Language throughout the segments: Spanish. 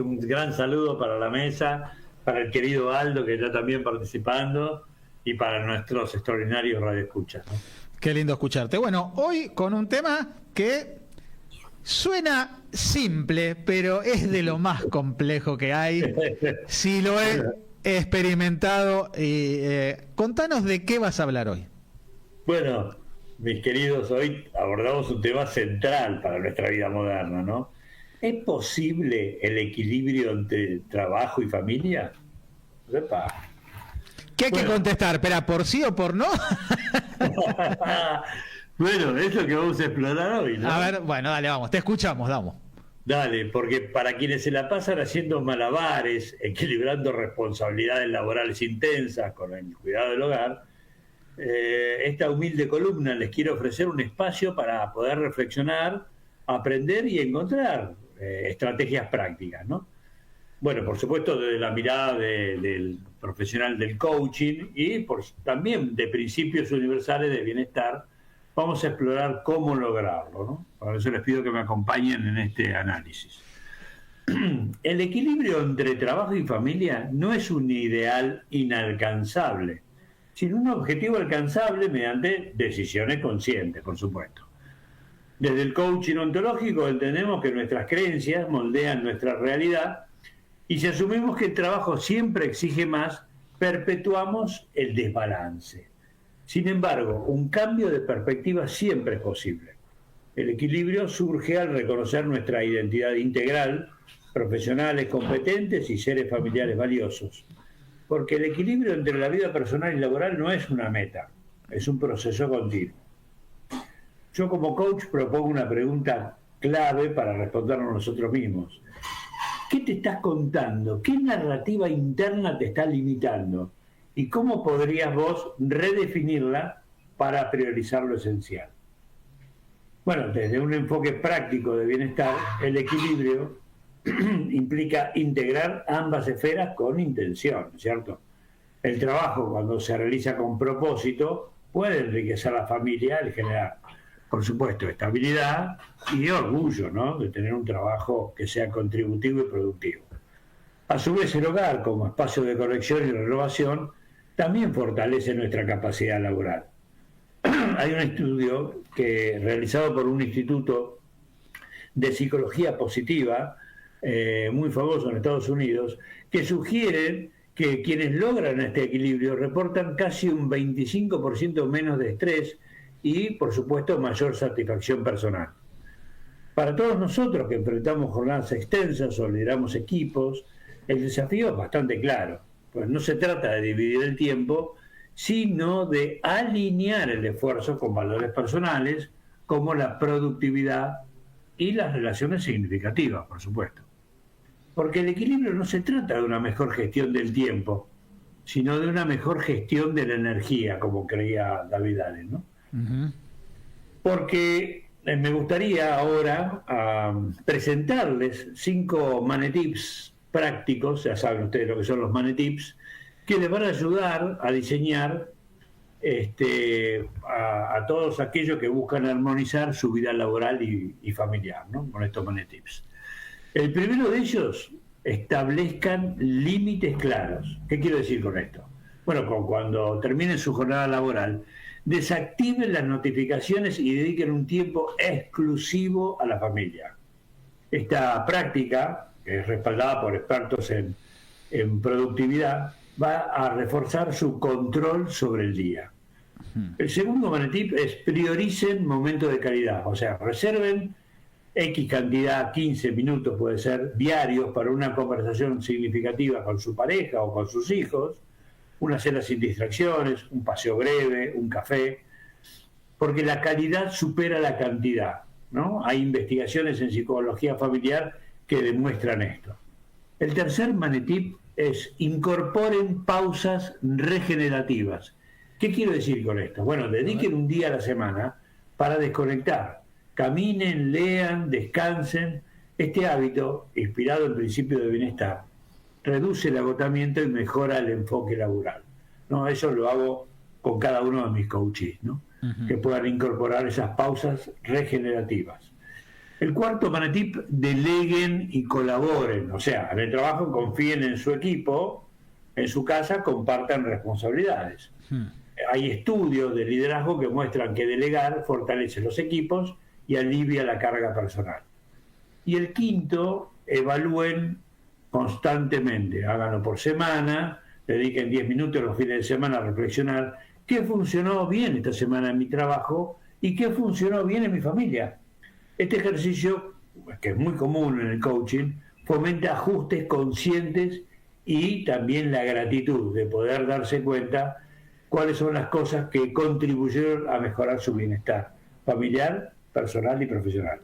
un gran saludo para la mesa, para el querido Aldo, que está también participando, y para nuestros extraordinarios radioescuchas, ¿no? Qué lindo escucharte. Bueno, hoy con un tema que suena simple, pero es de lo más complejo que hay. Si lo he experimentado, contanos de qué vas a hablar hoy. Bueno, mis queridos, hoy abordamos un tema central para nuestra vida moderna, ¿no? ¿Es posible el equilibrio entre trabajo y familia? ¡Epa! ¿Qué hay que contestar? ¿Espera, por sí o por no? Bueno, es lo que vamos a explorar hoy, ¿no? A ver, bueno, dale, vamos, te escuchamos, vamos. Dale, porque para quienes se la pasan haciendo malabares, equilibrando responsabilidades laborales intensas con el cuidado del hogar, esta humilde columna les quiero ofrecer un espacio para poder reflexionar, aprender y encontrar estrategias prácticas, ¿no? Bueno, por supuesto, desde la mirada del profesional del coaching y también de principios universales de bienestar, vamos a explorar cómo lograrlo, ¿no? Por eso les pido que me acompañen en este análisis. El equilibrio entre trabajo y familia no es un ideal inalcanzable, sino un objetivo alcanzable mediante decisiones conscientes, por supuesto. Desde el coaching ontológico entendemos que nuestras creencias moldean nuestra realidad y si asumimos que el trabajo siempre exige más, perpetuamos el desbalance. Sin embargo, un cambio de perspectiva siempre es posible. El equilibrio surge al reconocer nuestra identidad integral, profesionales competentes y seres familiares valiosos. Porque el equilibrio entre la vida personal y laboral no es una meta, es un proceso continuo. Yo como coach propongo una pregunta clave para respondernos nosotros mismos. ¿Qué te estás contando? ¿Qué narrativa interna te está limitando? ¿Y cómo podrías vos redefinirla para priorizar lo esencial? Bueno, desde un enfoque práctico de bienestar, el equilibrio implica integrar ambas esferas con intención, ¿cierto? El trabajo, cuando se realiza con propósito, puede enriquecer a la familia al generar, por supuesto, estabilidad y orgullo, ¿no?, de tener un trabajo que sea contributivo y productivo. A su vez, el hogar, como espacio de conexión y renovación, también fortalece nuestra capacidad laboral. Hay un estudio realizado por un instituto de psicología positiva, muy famoso en Estados Unidos, que sugiere que quienes logran este equilibrio reportan casi un 25% menos de estrés y, por supuesto, mayor satisfacción personal. Para todos nosotros que enfrentamos jornadas extensas o lideramos equipos, el desafío es bastante claro, pues no se trata de dividir el tiempo, sino de alinear el esfuerzo con valores personales como la productividad y las relaciones significativas, por supuesto. Porque el equilibrio no se trata de una mejor gestión del tiempo, sino de una mejor gestión de la energía, como creía David Allen, ¿no? Uh-huh. Porque me gustaría ahora presentarles 5 manetips prácticos, ya saben ustedes lo que son los manetips, que les van a ayudar a diseñar a todos aquellos que buscan armonizar su vida laboral y familiar, ¿no?, con estos manetips. El primero de ellos, establezcan límites claros. ¿Qué quiero decir con esto? Bueno, cuando terminen su jornada laboral, desactiven las notificaciones y dediquen un tiempo exclusivo a la familia. Esta práctica, que es respaldada por expertos en productividad, va a reforzar su control sobre el día. El segundo manetip es prioricen momentos de calidad, o sea, reserven X cantidad, 15 minutos puede ser, diarios para una conversación significativa con su pareja o con sus hijos, una cena sin distracciones, un paseo breve, un café, porque la calidad supera la cantidad, ¿no? Hay investigaciones en psicología familiar que demuestran esto. El tercer manetip es incorporen pausas regenerativas. ¿Qué quiero decir con esto? Bueno, dediquen un día a la semana para desconectar. Caminen, lean, descansen. Este hábito, inspirado en principios de bienestar, reduce el agotamiento y mejora el enfoque laboral, ¿no? Eso lo hago con cada uno de mis coaches, ¿no? Uh-huh. Que puedan incorporar esas pausas regenerativas. El cuarto manatip, deleguen y colaboren. O sea, en el trabajo confíen en su equipo, en su casa compartan responsabilidades. Hay estudios de liderazgo que muestran que delegar fortalece los equipos y alivia la carga personal. Y el quinto, evalúen constantemente, háganlo por semana, dediquen 10 minutos los fines de semana a reflexionar qué funcionó bien esta semana en mi trabajo y qué funcionó bien en mi familia. Este ejercicio, que es muy común en el coaching, fomenta ajustes conscientes y también la gratitud de poder darse cuenta cuáles son las cosas que contribuyeron a mejorar su bienestar familiar, personal y profesional.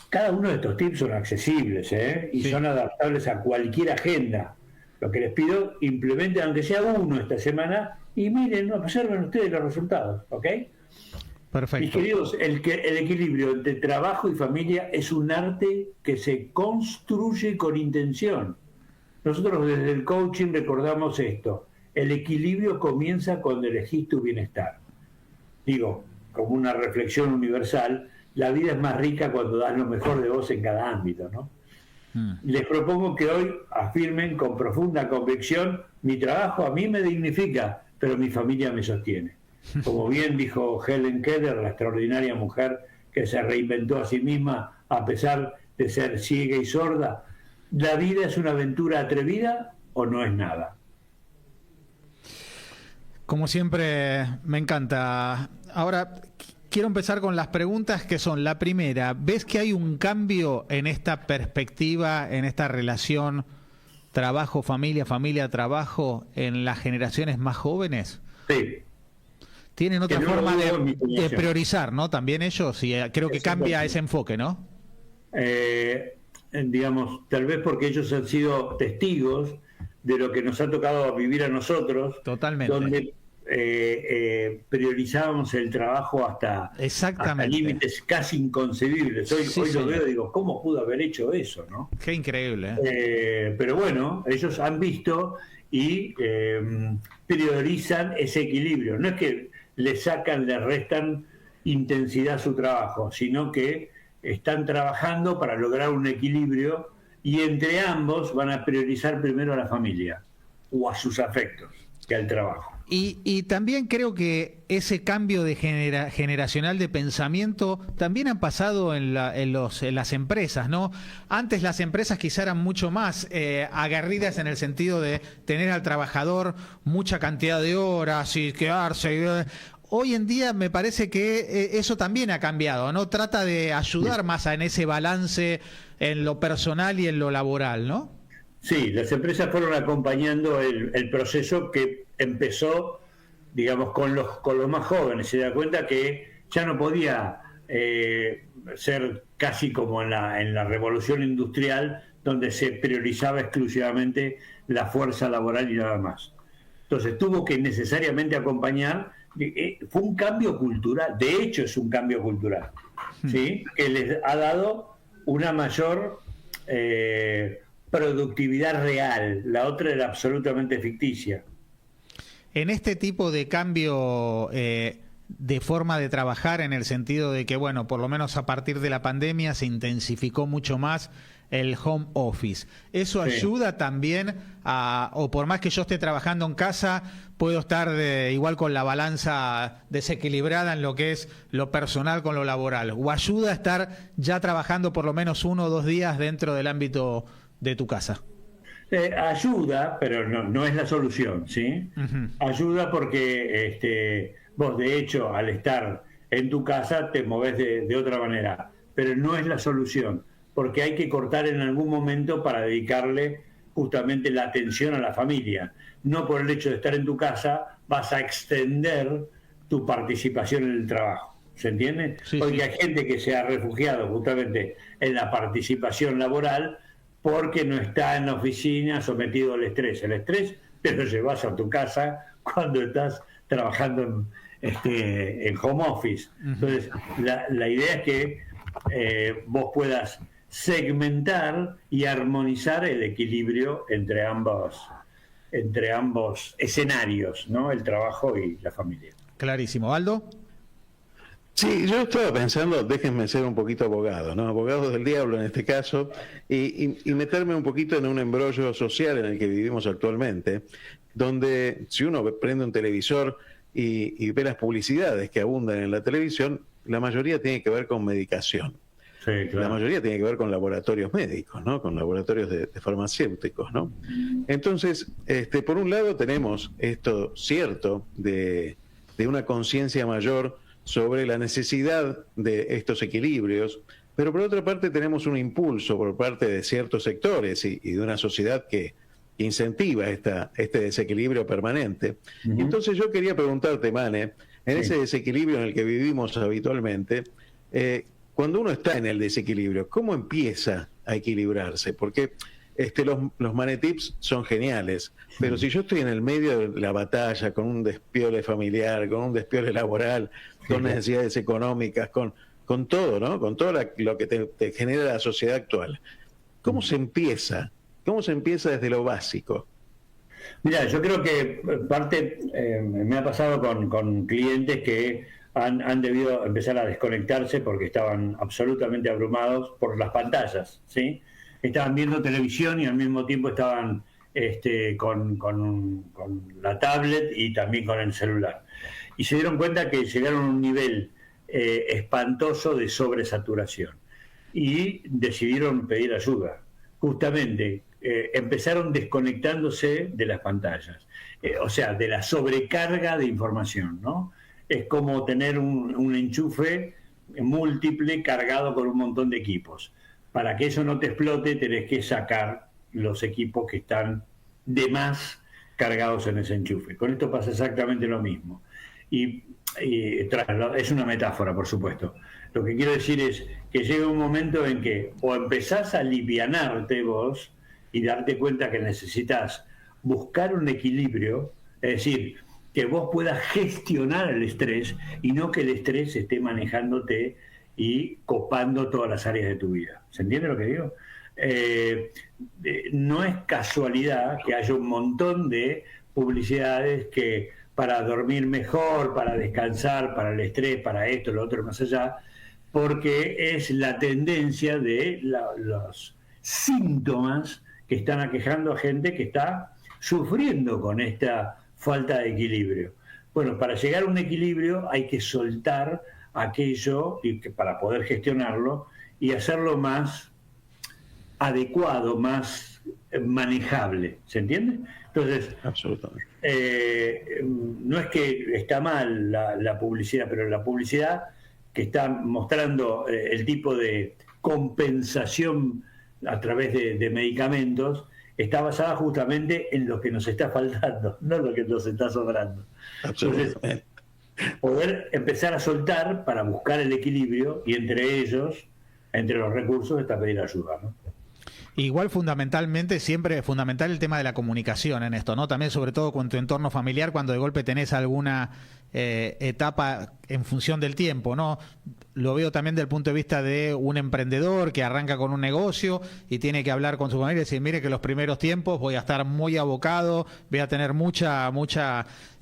Cada uno de estos tips son accesibles y son adaptables a cualquier agenda. Lo que les pido, implementen aunque sea uno esta semana y miren, observen ustedes los resultados, ¿ok? Perfecto. Mis queridos, el equilibrio entre trabajo y familia es un arte que se construye con intención. Nosotros desde el coaching recordamos esto. El equilibrio comienza cuando elegís tu bienestar. Digo, como una reflexión universal, la vida es más rica cuando das lo mejor de vos en cada ámbito, ¿no? Les propongo que hoy afirmen con profunda convicción: mi trabajo a mí me dignifica, pero mi familia me sostiene. Como bien dijo Helen Keller, la extraordinaria mujer que se reinventó a sí misma a pesar de ser ciega y sorda, ¿la vida es una aventura atrevida o no es nada? Como siempre, me encanta. Ahora, quiero empezar con las preguntas que son, la primera, ¿ves que hay un cambio en esta perspectiva, en esta relación trabajo-familia, familia-trabajo en las generaciones más jóvenes? Sí. Tienen otra forma de priorizar, ¿no? También ellos, y creo que cambia ese enfoque, ¿no? Digamos, tal vez porque ellos han sido testigos de lo que nos ha tocado vivir a nosotros. Totalmente. Donde priorizábamos el trabajo hasta límites casi inconcebibles. Hoy lo veo y digo, ¿cómo pudo haber hecho eso, no? Qué increíble. Pero bueno, ellos han visto y priorizan ese equilibrio. No es que le sacan, le restan intensidad a su trabajo, sino que están trabajando para lograr un equilibrio y entre ambos van a priorizar primero a la familia o a sus afectos que al trabajo. Y también creo que ese cambio de generacional de pensamiento también ha pasado en las empresas, ¿no? Antes las empresas quizá eran mucho más aguerridas en el sentido de tener al trabajador mucha cantidad de horas y quedarse. Hoy en día me parece que eso también ha cambiado, ¿no? Trata de ayudar más en ese balance en lo personal y en lo laboral, ¿no? Sí, las empresas fueron acompañando el proceso que empezó, digamos, con los más jóvenes. Se da cuenta que ya no podía ser casi como en la revolución industrial, donde se priorizaba exclusivamente la fuerza laboral y nada más. Entonces tuvo que necesariamente acompañar. Fue un cambio cultural, de hecho es un cambio cultural, ¿sí? Que les ha dado una mayor productividad real. La otra era absolutamente ficticia. En este tipo de cambio de forma de trabajar, en el sentido de que, bueno, por lo menos a partir de la pandemia se intensificó mucho más el home office. ¿Eso ayuda también o por más que yo esté trabajando en casa, puedo estar igual con la balanza desequilibrada en lo que es lo personal con lo laboral? ¿O ayuda a estar ya trabajando por lo menos 1 o 2 días dentro del ámbito de tu casa? Ayuda, pero no es la solución, ¿sí? Ayuda porque vos, de hecho, al estar en tu casa, te movés de otra manera, pero no es la solución, porque hay que cortar en algún momento para dedicarle justamente la atención a la familia. No por el hecho de estar en tu casa vas a extender tu participación en el trabajo. ¿Se entiende? Sí, porque sí. hay gente que se ha refugiado justamente en la participación laboral porque no está en la oficina sometido al estrés. El estrés te lo llevas a tu casa cuando estás trabajando en home office. Entonces, la idea es que vos puedas segmentar y armonizar el equilibrio entre ambos escenarios, ¿no? El trabajo y la familia. Clarísimo. ¿Aldo? Sí, yo estaba pensando, déjenme ser un poquito abogado, ¿no? Abogado del diablo en este caso, y meterme un poquito en un embrollo social en el que vivimos actualmente, donde si uno prende un televisor y ve las publicidades que abundan en la televisión, la mayoría tiene que ver con medicación. Sí, La claro. mayoría tiene que ver con laboratorios médicos, ¿no? Con laboratorios de farmacéuticos, ¿no? Entonces, por un lado tenemos esto cierto de una conciencia mayor sobre la necesidad de estos equilibrios, pero por otra parte tenemos un impulso por parte de ciertos sectores y de una sociedad que incentiva este desequilibrio permanente. Y entonces yo quería preguntarte, Mane, en ese desequilibrio en el que vivimos habitualmente, cuando uno está en el desequilibrio, ¿cómo empieza a equilibrarse? Porque los manetips son geniales, pero si yo estoy en el medio de la batalla, con un despiole familiar, con un despiole laboral, con necesidades económicas, con todo, ¿no? Con todo lo que te genera la sociedad actual. ¿Cómo se empieza? ¿Cómo se empieza desde lo básico? Mira, yo creo que parte, me ha pasado con clientes que han debido empezar a desconectarse porque estaban absolutamente abrumados por las pantallas, ¿sí? Estaban viendo televisión y al mismo tiempo estaban con la tablet y también con el celular. Y se dieron cuenta que llegaron a un nivel espantoso de sobresaturación y decidieron pedir ayuda. Justamente empezaron desconectándose de las pantallas, o sea, de la sobrecarga de información, ¿no? Es como tener un enchufe múltiple cargado con un montón de equipos. Para que eso no te explote, tenés que sacar los equipos que están de más cargados en ese enchufe. Con esto pasa exactamente lo mismo. Es una metáfora, por supuesto. Lo que quiero decir es que llega un momento en que o empezás a alivianarte vos y darte cuenta que necesitas buscar un equilibrio, es decir, que vos puedas gestionar el estrés y no que el estrés esté manejándote y copando todas las áreas de tu vida. ¿Se entiende lo que digo? No es casualidad que haya un montón de publicidades que para dormir mejor, para descansar, para el estrés, para esto, lo otro, más allá, porque es la tendencia de los síntomas que están aquejando a gente que está sufriendo con esta falta de equilibrio. Bueno, para llegar a un equilibrio hay que soltar aquello para poder gestionarlo y hacerlo más adecuado, más manejable. ¿Se entiende? Entonces, absolutamente. No es que está mal la publicidad, pero la publicidad que está mostrando el tipo de compensación a través de medicamentos está basada justamente en lo que nos está faltando, no lo que nos está sobrando. Entonces, poder empezar a soltar para buscar el equilibrio y entre ellos, entre los recursos, está pedir ayuda, ¿no? Igual fundamentalmente, siempre es fundamental el tema de la comunicación en esto, ¿no? También sobre todo con tu entorno familiar, cuando de golpe tenés alguna etapa en función del tiempo, ¿no? Lo veo también desde el punto de vista de un emprendedor que arranca con un negocio y tiene que hablar con su familia y decir, mire que los primeros tiempos voy a estar muy abocado, voy a tener mucha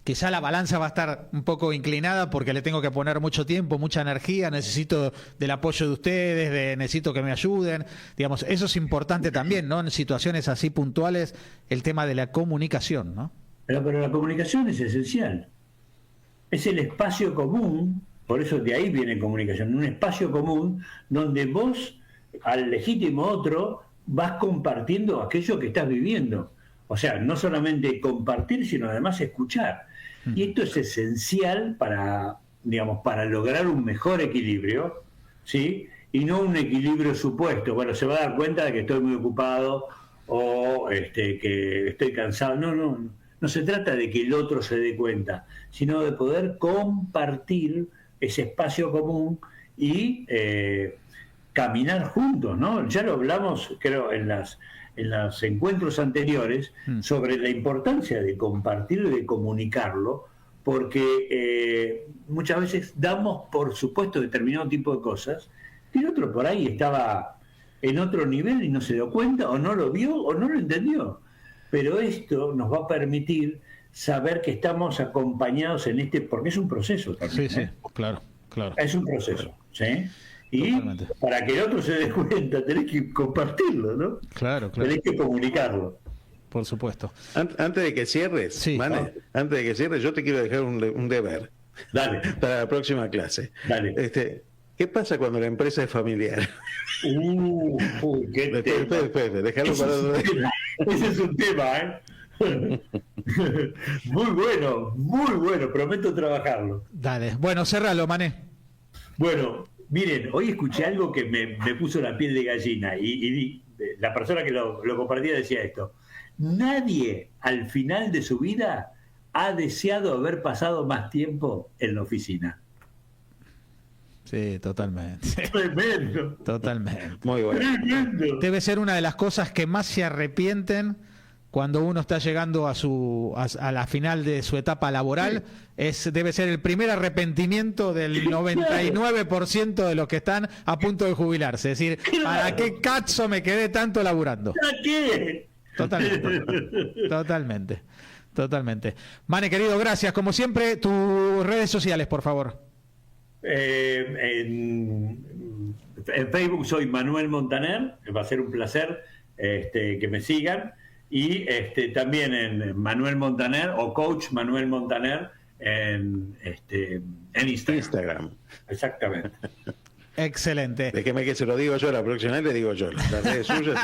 quizá la balanza va a estar un poco inclinada porque le tengo que poner mucho tiempo, mucha energía, necesito del apoyo de ustedes, necesito que me ayuden. Digamos, eso es importante también, ¿no? En situaciones así puntuales, el tema de la comunicación, ¿no? Pero la comunicación es esencial. Es el espacio común, por eso de ahí viene comunicación, un espacio común donde vos, al legítimo otro, vas compartiendo aquello que estás viviendo. O sea, no solamente compartir, sino además escuchar. Y esto es esencial para, digamos, para lograr un mejor equilibrio, ¿sí? Y no un equilibrio supuesto. Bueno, se va a dar cuenta de que estoy muy ocupado o que estoy cansado. No se trata de que el otro se dé cuenta, sino de poder compartir ese espacio común y caminar juntos, ¿no? Ya lo hablamos, creo, en los encuentros anteriores sobre la importancia de compartirlo y de comunicarlo, porque muchas veces damos por supuesto determinado tipo de cosas y el otro por ahí estaba en otro nivel y no se dio cuenta o no lo vio o no lo entendió. Pero esto nos va a permitir saber que estamos acompañados en porque es un proceso también. Sí, claro. Claro. Es un proceso, ¿sí? Y Totalmente. para que el otro se dé cuenta, tenés que compartirlo, ¿no? Claro, claro. Tenés que comunicarlo. Por supuesto. Antes de que cierres, Sí. Mane, antes de que cierres, yo te quiero dejar un deber Dale, para la próxima clase. dale. ¿Qué pasa cuando la empresa es familiar? Qué tema. Después, déjalo para otro día. Ese es un tema, ¿eh? Muy bueno, prometo trabajarlo. Dale. Bueno, cerralo, Mané. Bueno, miren, hoy escuché algo que me puso la piel de gallina y la persona que lo compartía decía esto. Nadie al final de su vida ha deseado haber pasado más tiempo en la oficina. Sí, totalmente. Tremendo, Totalmente. Muy bueno. tremendo. Debe ser una de las cosas que más se arrepienten cuando uno está llegando a la final de su etapa laboral. Debe ser el primer arrepentimiento del 99% de los que están a punto de jubilarse. Es decir, ¿para qué cazzo me quedé tanto laburando? ¿Para qué? Totalmente. Mane, querido, gracias. Como siempre, tus redes sociales, por favor. En Facebook soy Manuel Montaner, va a ser un placer que me sigan, y también en Manuel Montaner o Coach Manuel Montaner en Instagram. Exactamente. Excelente. Déjeme que se lo digo yo, la próxima vez le digo yo. Las redes suyas.